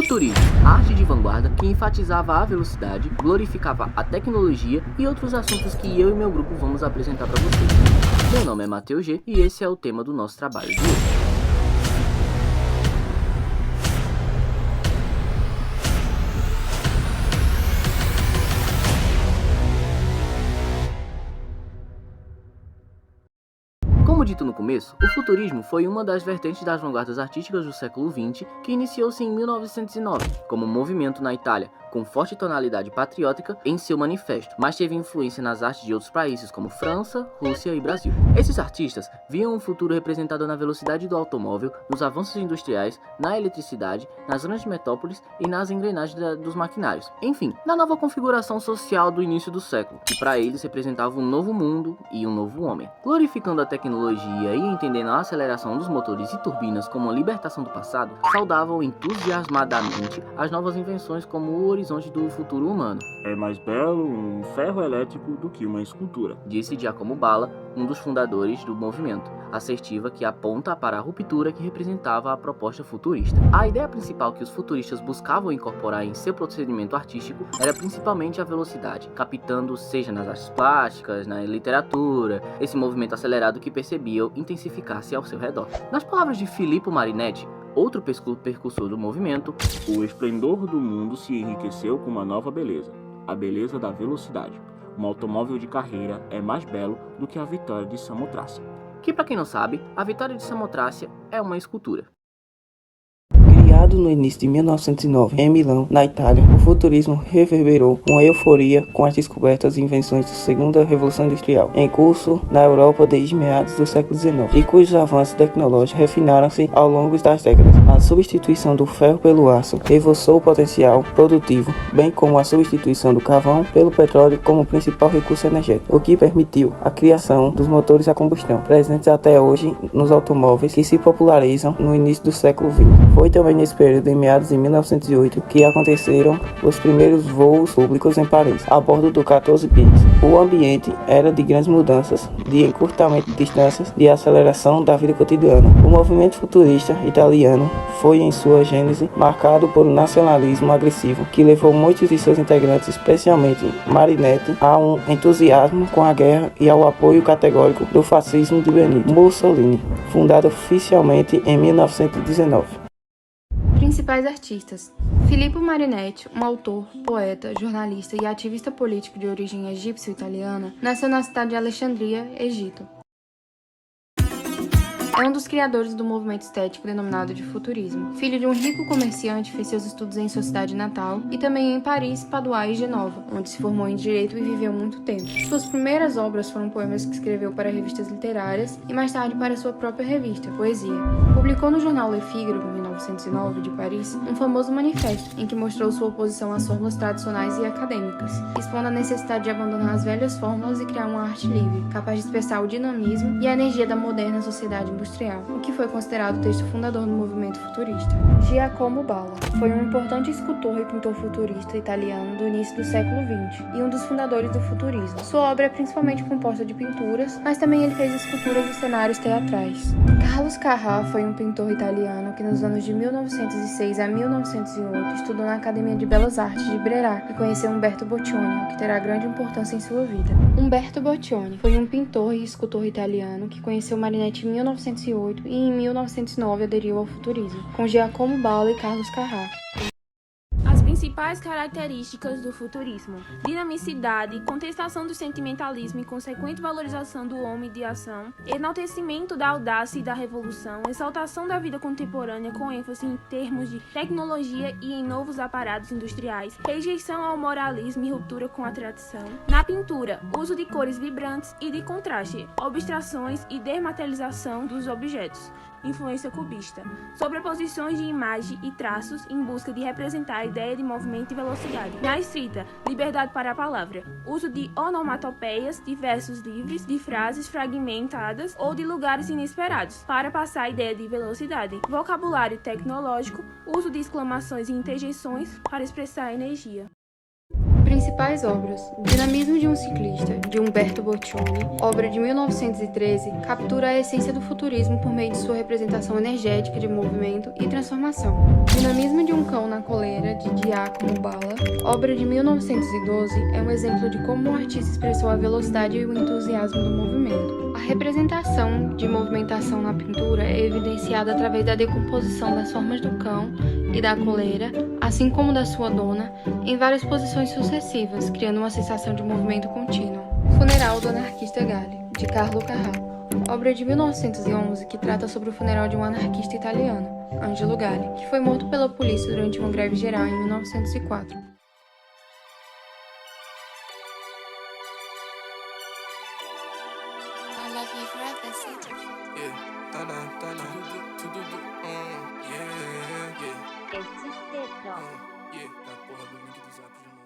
Futurismo, a arte de vanguarda que enfatizava a velocidade, glorificava a tecnologia e outros assuntos que eu e meu grupo vamos apresentar para vocês. Meu nome é Matheus G e esse é o tema do nosso trabalho de hoje. Como dito no começo, o futurismo foi uma das vertentes das vanguardas artísticas do século XX que iniciou-se em 1909, como movimento na Itália, com forte tonalidade patriótica em seu manifesto, mas teve influência nas artes de outros países como França, Rússia e Brasil. Esses artistas viam um futuro representado na velocidade do automóvel, nos avanços industriais, na eletricidade, nas grandes metrópoles e nas engrenagens dos maquinários. Enfim, na nova configuração social do início do século, que para eles representava um novo mundo e um novo homem. Glorificando a tecnologia e entendendo a aceleração dos motores e turbinas como uma libertação do passado, saudavam entusiasmadamente as novas invenções como o horizonte do futuro humano. É mais belo um ferro elétrico do que uma escultura, disse Giacomo Balla, um dos fundadores do movimento, assertiva que aponta para a ruptura que representava a proposta futurista. A ideia principal que os futuristas buscavam incorporar em seu procedimento artístico era principalmente a velocidade, captando seja nas artes plásticas, na literatura, esse movimento acelerado que percebiam intensificar-se ao seu redor. Nas palavras de Filippo Marinetti, outro precursor do movimento, o esplendor do mundo se enriqueceu com uma nova beleza, a beleza da velocidade. Um automóvel de carreira é mais belo do que a Vitória de Samotrácia. Que, para quem não sabe, a Vitória de Samotrácia é uma escultura. Criado no início de 1909 em Milão, na Itália, o futurismo reverberou uma euforia com as descobertas e invenções da Segunda Revolução Industrial, em curso na Europa desde meados do século XIX, e cujos avanços tecnológicos refinaram-se ao longo das décadas. A substituição do ferro pelo aço reforçou o potencial produtivo, bem como a substituição do carvão pelo petróleo como principal recurso energético, o que permitiu a criação dos motores a combustão, presentes até hoje nos automóveis que se popularizam no início do século XX. Foi também nesse período, em meados de 1908, que aconteceram os primeiros voos públicos em Paris, a bordo do 14 bis. O ambiente era de grandes mudanças, de encurtamento de distâncias, de aceleração da vida cotidiana. O movimento futurista italiano foi, em sua gênese, marcado por um nacionalismo agressivo, que levou muitos de seus integrantes, especialmente Marinetti, a um entusiasmo com a guerra e ao apoio categórico do fascismo de Benito Mussolini, fundado oficialmente em 1919. Principais artistas: Filippo Marinetti, um autor, poeta, jornalista e ativista político de origem egípcio-italiana, nasceu na cidade de Alexandria, Egito. É um dos criadores do movimento estético denominado de futurismo. Filho de um rico comerciante, fez seus estudos em sua cidade natal e também em Paris, Padoa e Genova, onde se formou em Direito e viveu muito tempo. Suas primeiras obras foram poemas que escreveu para revistas literárias e mais tarde para sua própria revista, Poesia. Publicou no jornal Le Figaro, em 1909, de Paris, um famoso manifesto em que mostrou sua oposição às fórmulas tradicionais e acadêmicas, expondo a necessidade de abandonar as velhas fórmulas e criar uma arte livre, capaz de expressar o dinamismo e a energia da moderna sociedade industrial, o que foi considerado o texto fundador do movimento futurista. Giacomo Balla foi um importante escultor e pintor futurista italiano do início do século XX e um dos fundadores do futurismo. Sua obra é principalmente composta de pinturas, mas também ele fez esculturas de cenários teatrais. Carlos Carrà foi um pintor italiano que nos anos de 1906 a 1908 estudou na Academia de Belas Artes de Brera e conheceu Umberto Boccioni, o que terá grande importância em sua vida. Umberto Boccioni foi um pintor e escultor italiano que conheceu Marinetti em 1908 e em 1909 aderiu ao futurismo, com Giacomo Balla e Carlos Carrà. As principais características do futurismo: dinamicidade, contestação do sentimentalismo e consequente valorização do homem de ação, enaltecimento da audácia e da revolução, exaltação da vida contemporânea com ênfase em termos de tecnologia e em novos aparatos industriais, rejeição ao moralismo e ruptura com a tradição. Na pintura, uso de cores vibrantes e de contraste, abstrações e desmaterialização dos objetos. Influência cubista, sobreposições de imagem e traços em busca de representar a ideia de movimento e velocidade. Na escrita, liberdade para a palavra, uso de onomatopeias, de versos livres, de frases fragmentadas ou de lugares inesperados, para passar a ideia de velocidade. Vocabulário tecnológico, uso de exclamações e interjeições para expressar a energia. Principais principais obras: Dinamismo de um Ciclista, de Umberto Boccioni, obra de 1913, captura a essência do futurismo por meio de sua representação energética de movimento e transformação. Dinamismo de um Cão na Coleira, de Giacomo Balla, obra de 1912, é um exemplo de como o artista expressou a velocidade e o entusiasmo do movimento. A representação de movimentação na pintura é evidenciada através da decomposição das formas do cão e da coleira, assim como da sua dona, em várias posições sucessivas, criando uma sensação de movimento contínuo. Funeral do Anarquista Galli, de Carlo Carrà, obra de 1911 que trata sobre o funeral de um anarquista italiano, Angelo Galli, que foi morto pela polícia durante uma greve geral em 1904. Yeah, da porra do link do Zap de novo.